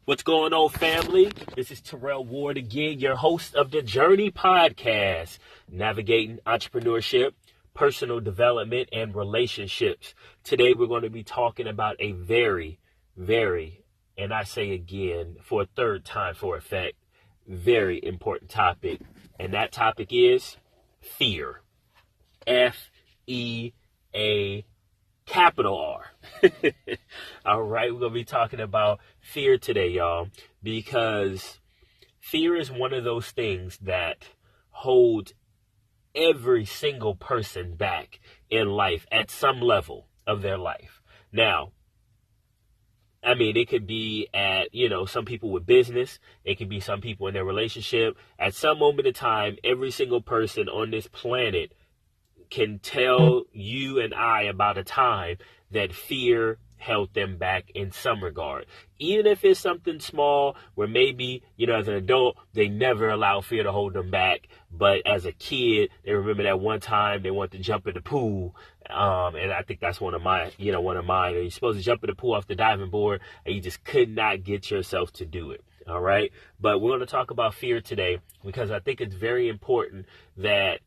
What's going on, family? This is Terrell Ward again, your host of the Journey Podcast, navigating entrepreneurship, personal development, and relationships. Today, we're going to be talking about a very, and I say again for a third time for effect, very important topic. And that topic is fear. F-E-A capital R. All right, we're going to be talking about fear today, y'all, because fear is one of those things that holds every single person back in life at some level of their life. Now, I mean, it could be at, some people with business. It could be some people in their relationship. At some moment in time, every single person on this planet can tell you and I about a time that fear held them back in some regard. Even if it's something small where maybe, as an adult, they never allow fear to hold them back. But as a kid, they remember that one time they wanted to jump in the pool. And I think that's one of mine. You're supposed to jump in the pool off the diving board and you just could not get yourself to do it. All right. But we're going to talk about fear today because I think it's very important that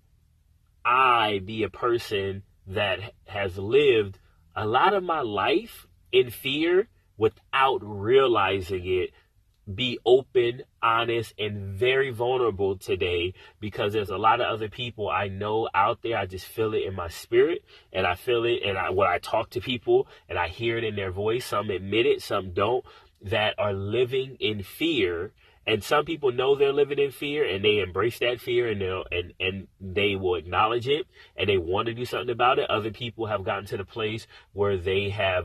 I be a person that has lived a lot of my life in fear without realizing it, be open, honest, and very vulnerable today because there's a lot of other people I know out there. I just feel it in my spirit and I feel it when I talk to people and I hear it in their voice. Some admit it, some don't, that are living in fear. And some people know they're living in fear and they embrace that fear and they will acknowledge it and they want to do something about it. Other people have gotten to the place where they have,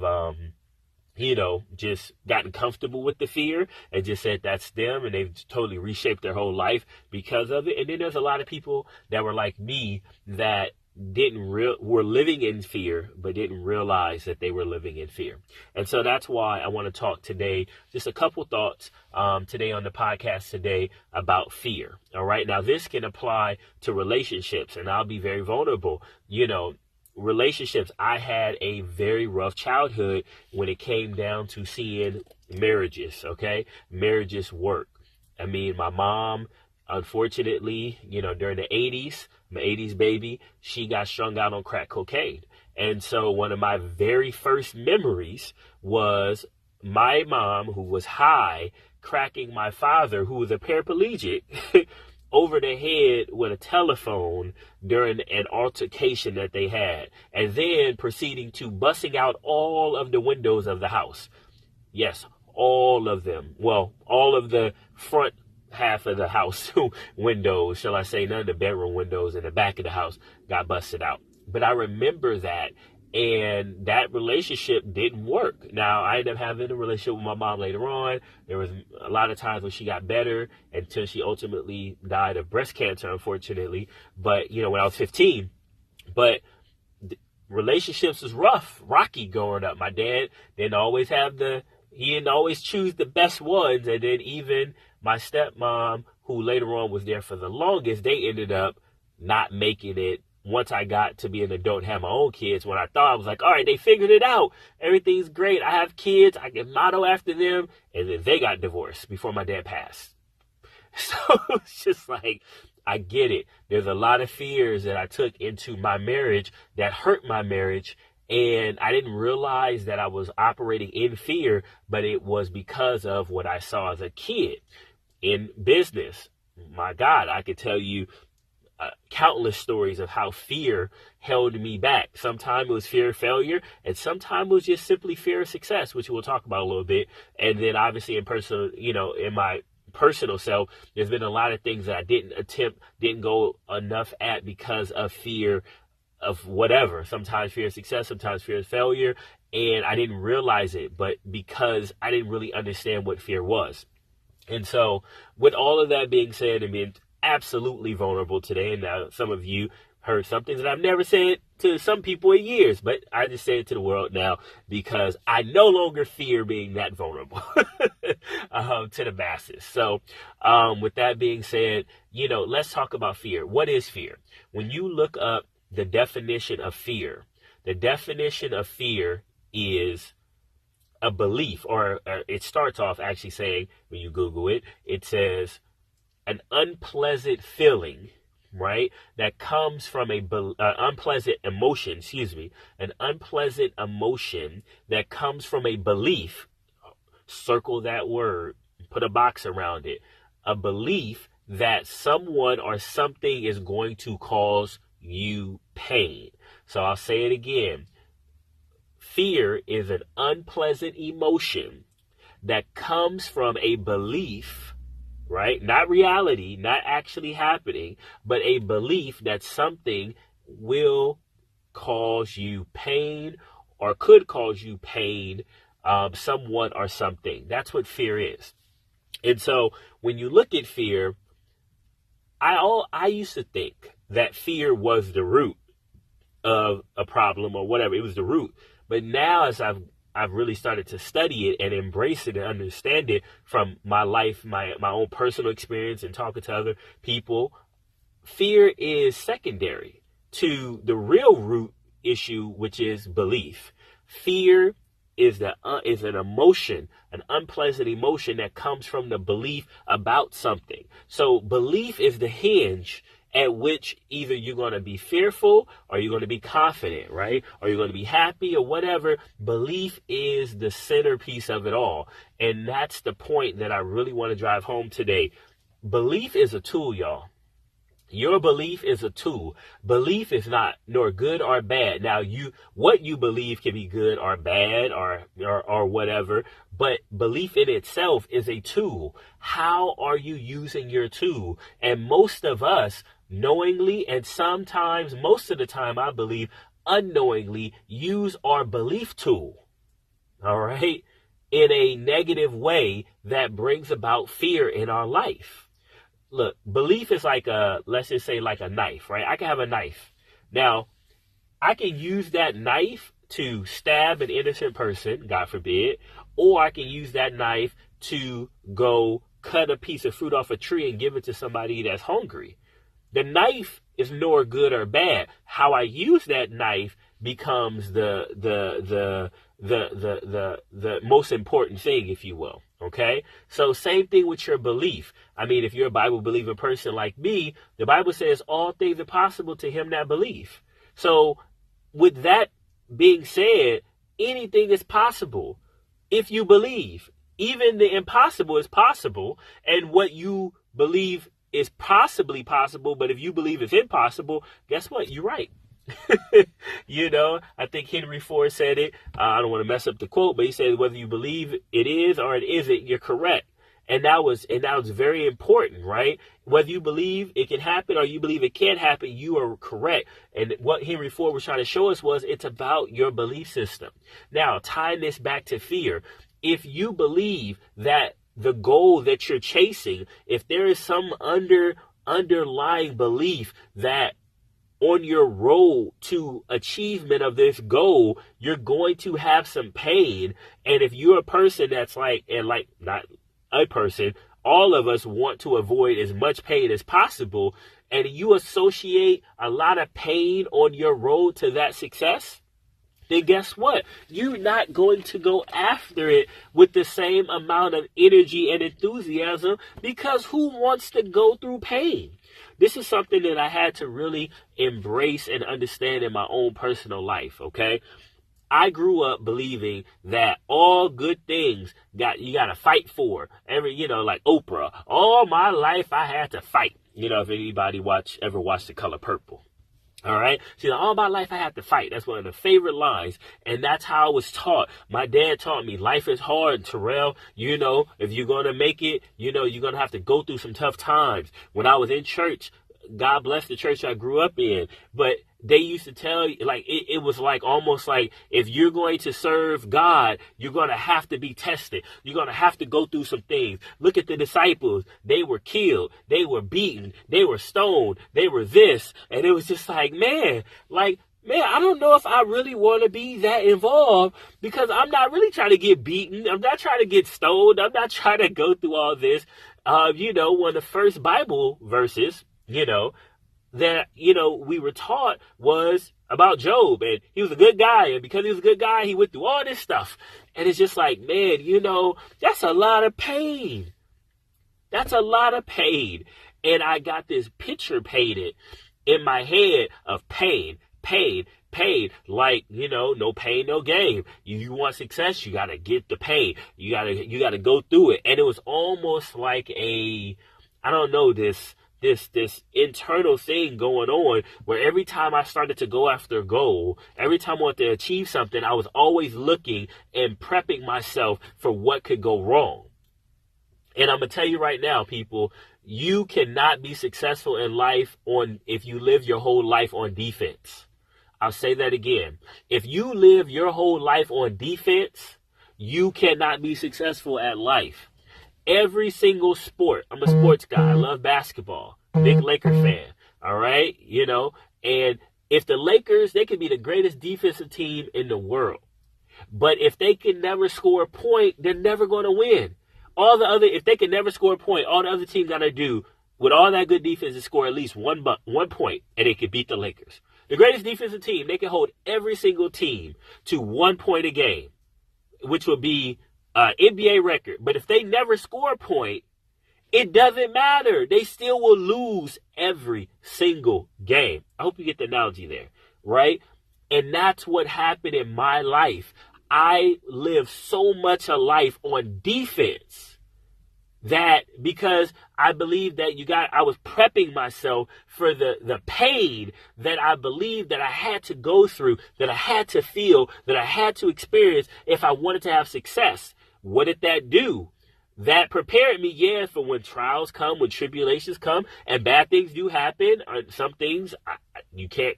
just gotten comfortable with the fear and just said that's them and they've totally reshaped their whole life because of it. And then there's a lot of people that were like me that were living in fear, but didn't realize that they were living in fear. And so that's why I want to talk today, just a couple thoughts today on the podcast today about fear. All right. Now this can apply to relationships and I'll be very vulnerable. Relationships. I had a very rough childhood when it came down to seeing marriages. Okay. Marriages work. I mean, my mom, unfortunately, during the 80s, my 80s baby, she got strung out on crack cocaine. And so one of my very first memories was my mom, who was high, cracking my father, who was a paraplegic, over the head with a telephone during an altercation that they had, and then proceeding to busting out all of the windows of the house. Yes, all of them. Well, all of the front half of the house windows, shall I say, none of the bedroom windows in the back of the house got busted out. But I remember that, and that relationship didn't work. Now, I ended up having a relationship with my mom later on. There was a lot of times when she got better until she ultimately died of breast cancer, unfortunately. But, when I was 15. But relationships was rocky growing up. My dad didn't always choose the best ones. And then even my stepmom, who later on was there for the longest, they ended up not making it. Once I got to be an adult and have my own kids, when I thought I was like, all right, they figured it out. Everything's great. I have kids. I can model after them. And then they got divorced before my dad passed. So it's just like, I get it. There's a lot of fears that I took into my marriage that hurt my marriage. And I didn't realize that I was operating in fear, but it was because of what I saw as a kid in business. My God, I could tell you countless stories of how fear held me back. Sometimes it was fear of failure, and sometimes it was just simply fear of success, which we'll talk about a little bit. And then obviously in my personal self, there's been a lot of things that I didn't go enough at because of fear of whatever. Sometimes fear of success, sometimes fear of failure. And I didn't realize it, but because I didn't really understand what fear was. And so with all of that being said and being absolutely vulnerable today, and now some of you heard something that I've never said to some people in years, but I just say it to the world now because I no longer fear being that vulnerable to the masses. So with that being said, let's talk about fear. What is fear? When you look up the definition of fear is a belief, or it starts off actually saying, when you Google it, it says an unpleasant feeling, right? That comes from unpleasant emotion, an unpleasant emotion that comes from a belief. Circle that word, put a box around it. A belief that someone or something is going to cause you pain. So I'll say it again. Fear is an unpleasant emotion that comes from a belief, right? Not reality, not actually happening, but a belief that something will cause you pain or could cause you pain, someone or something. That's what fear is. And so when you look at fear, I used to think that fear was the root of a problem or whatever. It was the root. But now as I've really started to study it and embrace it and understand it from my life, my own personal experience and talking to other people, fear is secondary to the real root issue, which is belief. Fear is an emotion, an unpleasant emotion that comes from the belief about something. So belief is the hinge at which either you're going to be fearful or you're going to be confident, right? Or you're going to be happy or whatever. Belief is the centerpiece of it all. And that's the point that I really want to drive home today. Belief is a tool, y'all. Your belief is a tool. Belief is not nor good or bad. Now, what you believe can be good or bad or whatever, but belief in itself is a tool. How are you using your tool? And most of us knowingly, and sometimes, most of the time, I believe, unknowingly use our belief tool, all right, in a negative way that brings about fear in our life. Look, belief is like let's just say like a knife, right? I can have a knife. Now, I can use that knife to stab an innocent person, God forbid, or I can use that knife to go cut a piece of fruit off a tree and give it to somebody that's hungry. The knife is nor good or bad. How I use that knife becomes the most important thing, if you will. Okay, so same thing with your belief. I mean, if you're a Bible believing person like me, the Bible says all things are possible to him that believe. So with that being said, anything is possible if you believe. Even the impossible is possible, and what you believe is possibly possible, but if you believe it's impossible, guess what? You're right. I think Henry Ford said it. I don't want to mess up the quote, but he said, whether you believe it is or it isn't, you're correct. And that was very important, right? Whether you believe it can happen or you believe it can't happen, you are correct. And what Henry Ford was trying to show us was it's about your belief system. Now, tying this back to fear, if you believe that the goal that you're chasing, if there is some underlying belief that on your road to achievement of this goal, you're going to have some pain. And if you're a person that's not a person, all of us want to avoid as much pain as possible, and you associate a lot of pain on your road to that success, then guess what? You're not going to go after it with the same amount of energy and enthusiasm, because who wants to go through pain? This is something that I had to really embrace and understand in my own personal life, okay? I grew up believing that all good things you got to fight for. Like Oprah, all my life I had to fight. If anybody ever watched The Color Purple. All right. See, all my life I had to fight. That's one of the favorite lines. And that's how I was taught. My dad taught me life is hard, Terrell. If you're going to make it, you're going to have to go through some tough times. When I was in church, God bless the church I grew up in, but they used to tell you, it was almost like, if you're going to serve God, you're going to have to be tested. You're going to have to go through some things. Look at the disciples. They were killed. They were beaten. They were stoned. They were this. And it was just man, I don't know if I really want to be that involved, because I'm not really trying to get beaten. I'm not trying to get stoned. I'm not trying to go through all this. One of the first Bible verses, that, we were taught was about Job, and he was a good guy, and because he was a good guy, he went through all this stuff. And it's just like, man, that's a lot of pain. That's a lot of pain. And I got this picture painted in my head of pain. Like, no pain, no gain. You want success, you got to get the pain. You got to go through it. And it was almost like this internal thing going on where every time I started to go after a goal, every time I wanted to achieve something, I was always looking and prepping myself for what could go wrong. And I'm going to tell you right now, people, you cannot be successful in life if you live your whole life on defense. I'll say that again. If you live your whole life on defense, you cannot be successful at life. Every single sport. I'm a sports guy. I love basketball. Big Laker fan. All right. And if the Lakers, they could be the greatest defensive team in the world. But if they can never score a point, they're never going to win. If they can never score a point, all the other team got to do with all that good defense is score at least one point, and they could beat the Lakers. The greatest defensive team, they can hold every single team to 1 point a game, which would be NBA record. But if they never score a point, it doesn't matter. They still will lose every single game. I hope you get the analogy there, right? And that's what happened in my life. I lived so much of life on defense that because I believed that I was prepping myself for the pain that I believed that I had to go through, that I had to feel, that I had to experience if I wanted to have success. What did that do? That prepared me, for when trials come, when tribulations come, and bad things do happen. Some things you can't,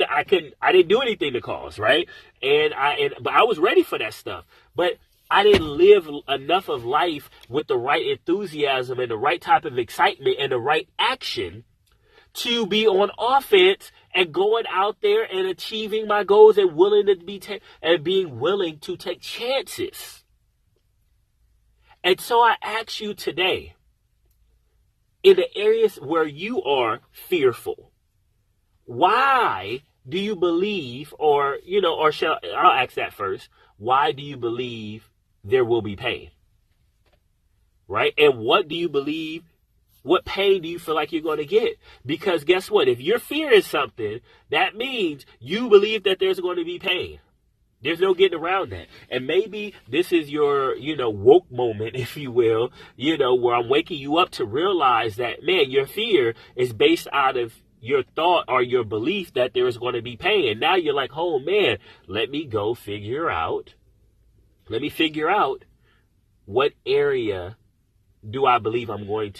I didn't do anything to cause, right? But I was ready for that stuff. But I didn't live enough of life with the right enthusiasm and the right type of excitement and the right action to be on offense and going out there and achieving my goals and being willing to take chances. And so I ask you today, in the areas where you are fearful, why do you believe, I'll ask that first. Why do you believe there will be pain? Right? And what do you believe? What pain do you feel like you're going to get? Because guess what? If you're fearing something, that means you believe that there's going to be pain. There's no getting around that. And maybe this is your, woke moment, if you will, where I'm waking you up to realize that, man, your fear is based out of your thought or your belief that there is going to be pain. And now you're like, oh man, let me figure out what area do I believe I'm going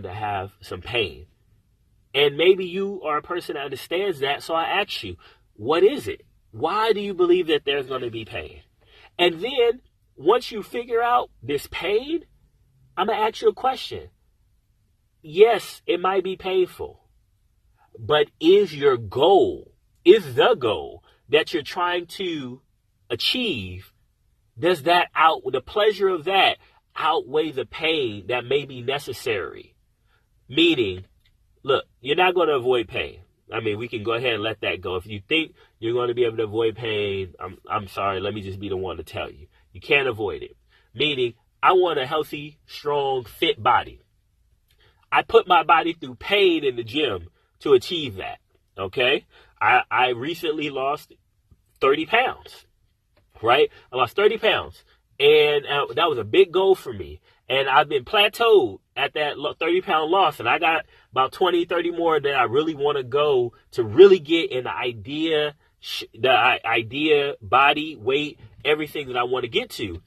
to have some pain. And maybe you are a person that understands that. So I ask you, what is it? Why do you believe that there's going to be pain? And then once you figure out this pain, I'm going to ask you a question. Yes, it might be painful. But is the goal that you're trying to achieve, does the pleasure of that outweigh the pain that may be necessary? Meaning, look, you're not going to avoid pain. I mean, we can go ahead and let that go. If you think you're going to be able to avoid pain, I'm sorry, let me just be the one to tell you. You can't avoid it. Meaning, I want a healthy, strong, fit body. I put my body through pain in the gym to achieve that, okay? I recently lost 30 pounds, right? I lost 30 pounds, and that was a big goal for me. And I've been plateaued at that 30-pound loss, and I got about 20, 30 more that I really want to go to really get in the idea, body, weight, everything that I want to get to.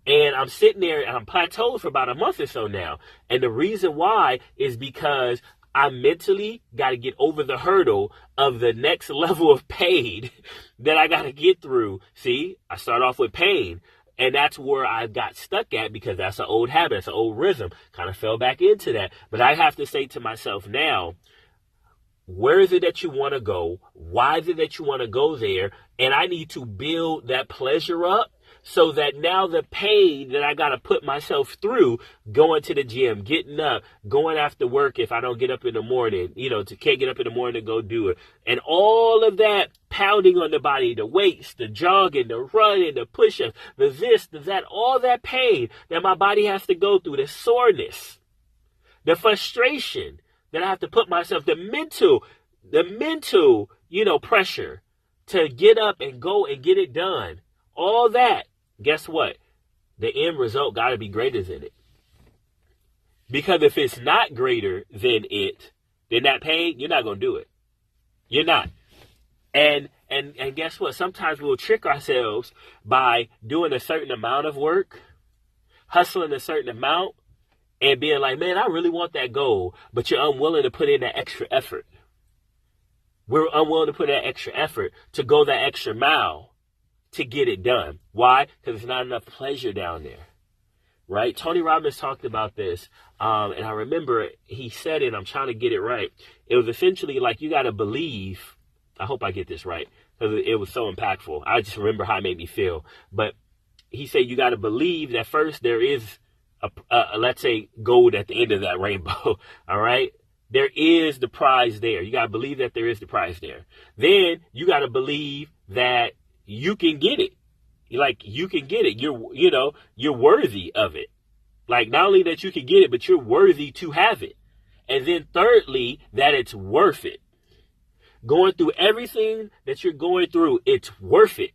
And I'm sitting there, and I'm plateaued for about a month or so now. And the reason why is because I mentally got to get over the hurdle of the next level of pain that I got to get through. See, I start off with pain. And that's where I got stuck at because that's an old habit. It's an old rhythm. Kind of fell back into that. But I have to say to myself now, where is it that you want to go? Why is it that you want to go there? And I need to build that pleasure up so that now the pain that I got to put myself through, going to the gym, getting up, going after work if I don't get up in the morning, can't get up in the morning to go do it. And all of that pounding on the body, the weights, the jogging, the running, the push-ups, the this, the that, all that pain that my body has to go through, the soreness, the frustration that I have to put myself, the mental, pressure to get up and go and get it done. All that, guess what? The end result got to be greater than it. Because if it's not greater than it, then that pain, you're not going to do it. You're not. And guess what? Sometimes we'll trick ourselves by doing a certain amount of work, hustling a certain amount, and being like, man, I really want that goal, but you're unwilling to put in that extra effort. We're unwilling to put that extra effort to go that extra mile to get it done. Why? Because there's not enough pleasure down there, right? Tony Robbins talked about this, and I remember he said it, I'm trying to get it right. It was essentially like you got to believe, I hope I get this right, because it was so impactful. I just remember how it made me feel. But he said you got to believe that first there is, let's say, gold at the end of that rainbow, all right? There is the prize there. You got to believe that there is the prize there. Then you got to believe that you can get it. Like, you can get it. You're worthy of it. Like, not only that you can get it, but you're worthy to have it. And then thirdly, that it's worth it. Going through everything that you're going through, it's worth it.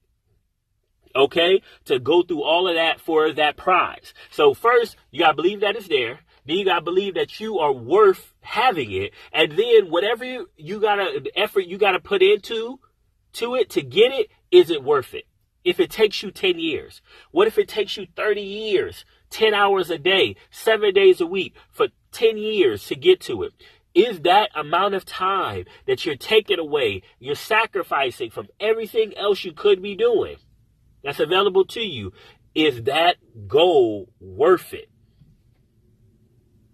Okay? To go through all of that for that prize. So first, you got to believe that it's there. Then you got to believe that you are worth having it. And then whatever the effort you got to put into it to get it, is it worth it? If it takes you 10 years, what if it takes you 30 years, 10 hours a day, 7 days a week for 10 years to get to it? Is that amount of time that you're taking away, you're sacrificing from everything else you could be doing that's available to you, is that goal worth it?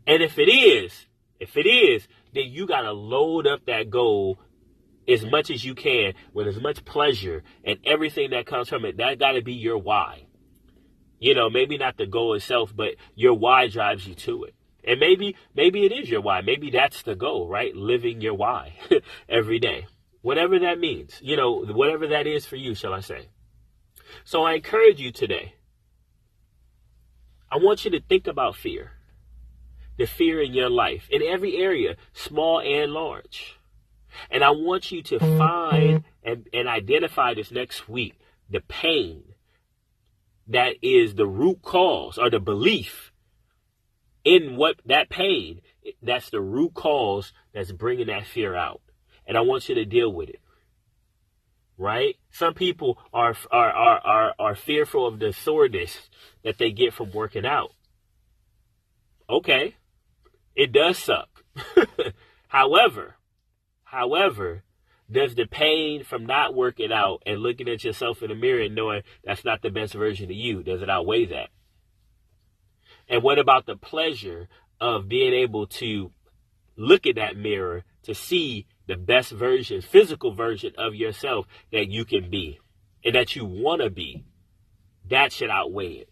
And if it is, then you got to load up that goal as much as you can with as much pleasure and everything that comes from it. That got to be your why. Maybe not the goal itself, but your why drives you to it. And maybe it is your why. Maybe that's the goal, right? Living your why every day. Whatever that means, whatever that is for you, shall I say. So I encourage you today. I want you to think about fear. The fear in your life, in every area, small and large. And I want you to find and identify this next week the pain that is the root cause, or the belief in what that pain, that's the root cause that's bringing that fear out. And I want you to deal with it. Right? Some people are fearful of the soreness that they get from working out. Okay. It does suck. However, does the pain from not working out and looking at yourself in the mirror and knowing that's not the best version of you, does it outweigh that? And what about the pleasure of being able to look at that mirror to see the best version, physical version of yourself that you can be and that you want to be? That should outweigh it.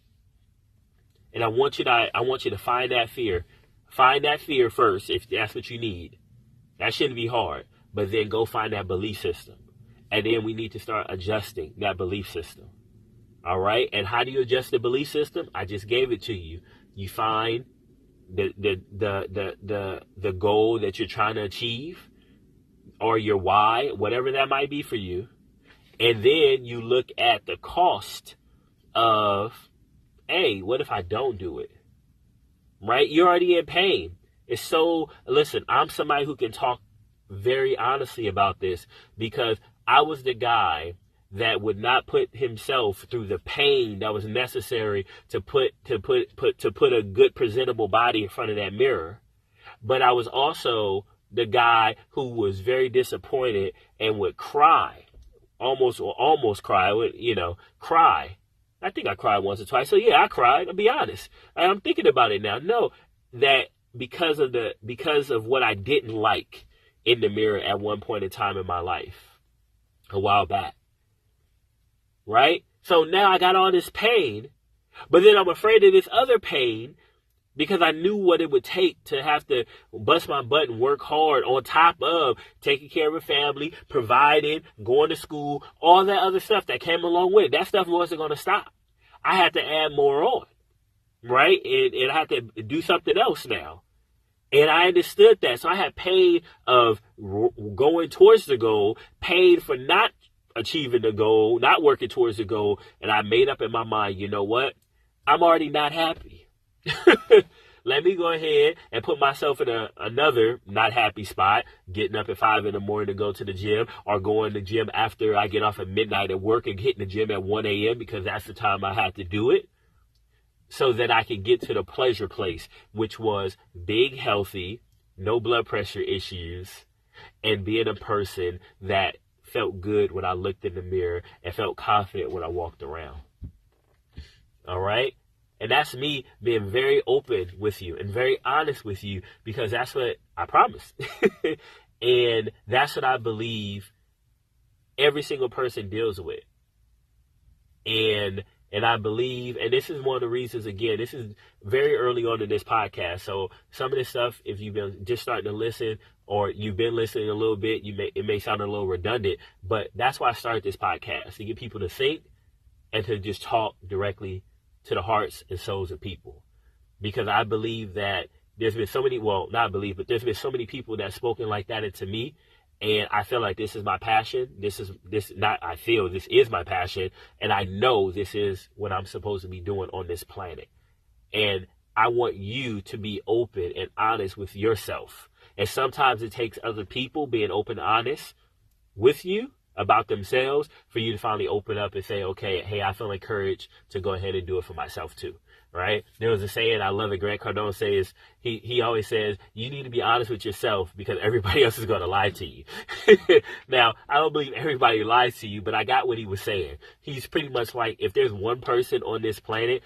And I want you to find that fear. Find that fear first if that's what you need. That shouldn't be hard. But then go find that belief system. And then we need to start adjusting that belief system. All right? And how do you adjust the belief system? I just gave it to you. You find the goal that you're trying to achieve, or your why, whatever that might be for you. And then you look at the cost of, hey, what if I don't do it? Right? You're already in pain. Listen, I'm somebody who can talk very honestly about this, because I was the guy that would not put himself through the pain that was necessary to put a good presentable body in front of that mirror. But I was also the guy who was very disappointed and would cry, almost cry, cry. I think I cried once or twice. So yeah, I cried. I'll be honest. I'm thinking about it now. No, that because of what I didn't like in the mirror at one point in time in my life, a while back. Right? So now I got all this pain, but then I'm afraid of this other pain because I knew what it would take to have to bust my butt and work hard on top of taking care of a family, providing, going to school, all that other stuff that came along with it. That stuff wasn't going to stop. I had to add more on, right? And I had to do something else now. And I understood that. So I had pain of going towards the goal, pain for not achieving the goal, not working towards the goal. And I made up in my mind, you know what? I'm already not happy. Let me go ahead and put myself in another not happy spot, getting up at 5 a.m. to go to the gym, or going to the gym after I get off at midnight at work and hitting the gym at 1 a.m. because that's the time I had to do it, so that I could get to the pleasure place, which was being healthy, no blood pressure issues, and being a person that felt good when I looked in the mirror and felt confident when I walked around. All right? And that's me being very open with you and very honest with you, because that's what I promised. And that's what I believe every single person deals with. And I believe, and this is one of the reasons, again, this is very early on in this podcast. So some of this stuff, if you've been just starting to listen, or you've been listening a little bit, it may sound a little redundant, but that's why I started this podcast, to get people to think and to just talk directly to the hearts and souls of people. Because I believe that there's been so many, well, not believe, but there's been so many people that spoken like that into me. And I feel like this is my passion. This is my passion. And I know this is what I'm supposed to be doing on this planet. And I want you to be open and honest with yourself. And sometimes it takes other people being open and honest with you about themselves for you to finally open up and say, okay, hey, I feel encouraged to go ahead and do it for myself too. Right? There was a saying, I love it, Grant Cardone says, he always says, you need to be honest with yourself because everybody else is going to lie to you. Now, I don't believe everybody lies to you, but I got what he was saying. He's pretty much like, if there's one person on this planet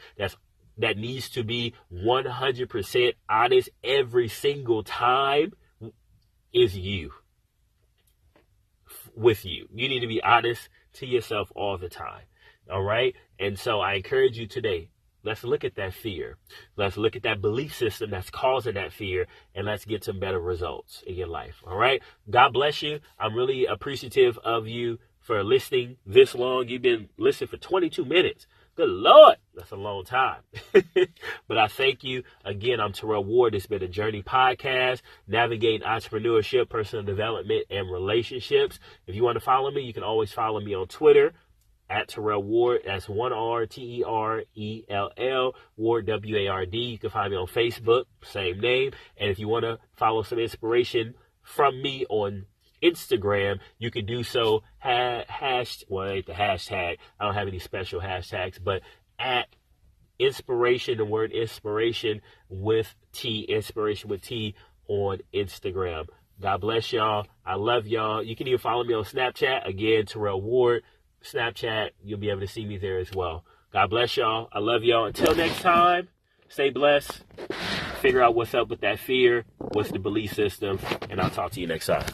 that needs to be 100% honest every single time, is you. With you. You need to be honest to yourself all the time. All right? And so I encourage you today, let's look at that fear. Let's look at that belief system that's causing that fear, and let's get some better results in your life. All right? God bless you. I'm really appreciative of you for listening this long. You've been listening for 22 minutes. Good Lord, that's a long time. But I thank you. Again, I'm Terrell Ward. It's been a Journey podcast, navigating entrepreneurship, personal development, and relationships. If you want to follow me, you can always follow me on Twitter at Terrell Ward. That's 1 R TERELL Ward WARD. You can find me on Facebook, same name. And if you want to follow some inspiration from me on Instagram, you can do so. Well, it ain't the hashtag. I don't have any special hashtags, but at inspiration, the word inspiration with T on Instagram. God bless y'all. I love y'all. You can even follow me on Snapchat. Again, Terrell Ward. Snapchat, you'll be able to see me there as well. God bless y'all. I love y'all. Until next time, stay blessed. Figure out what's up with that fear, what's the belief system, and I'll talk to you next time.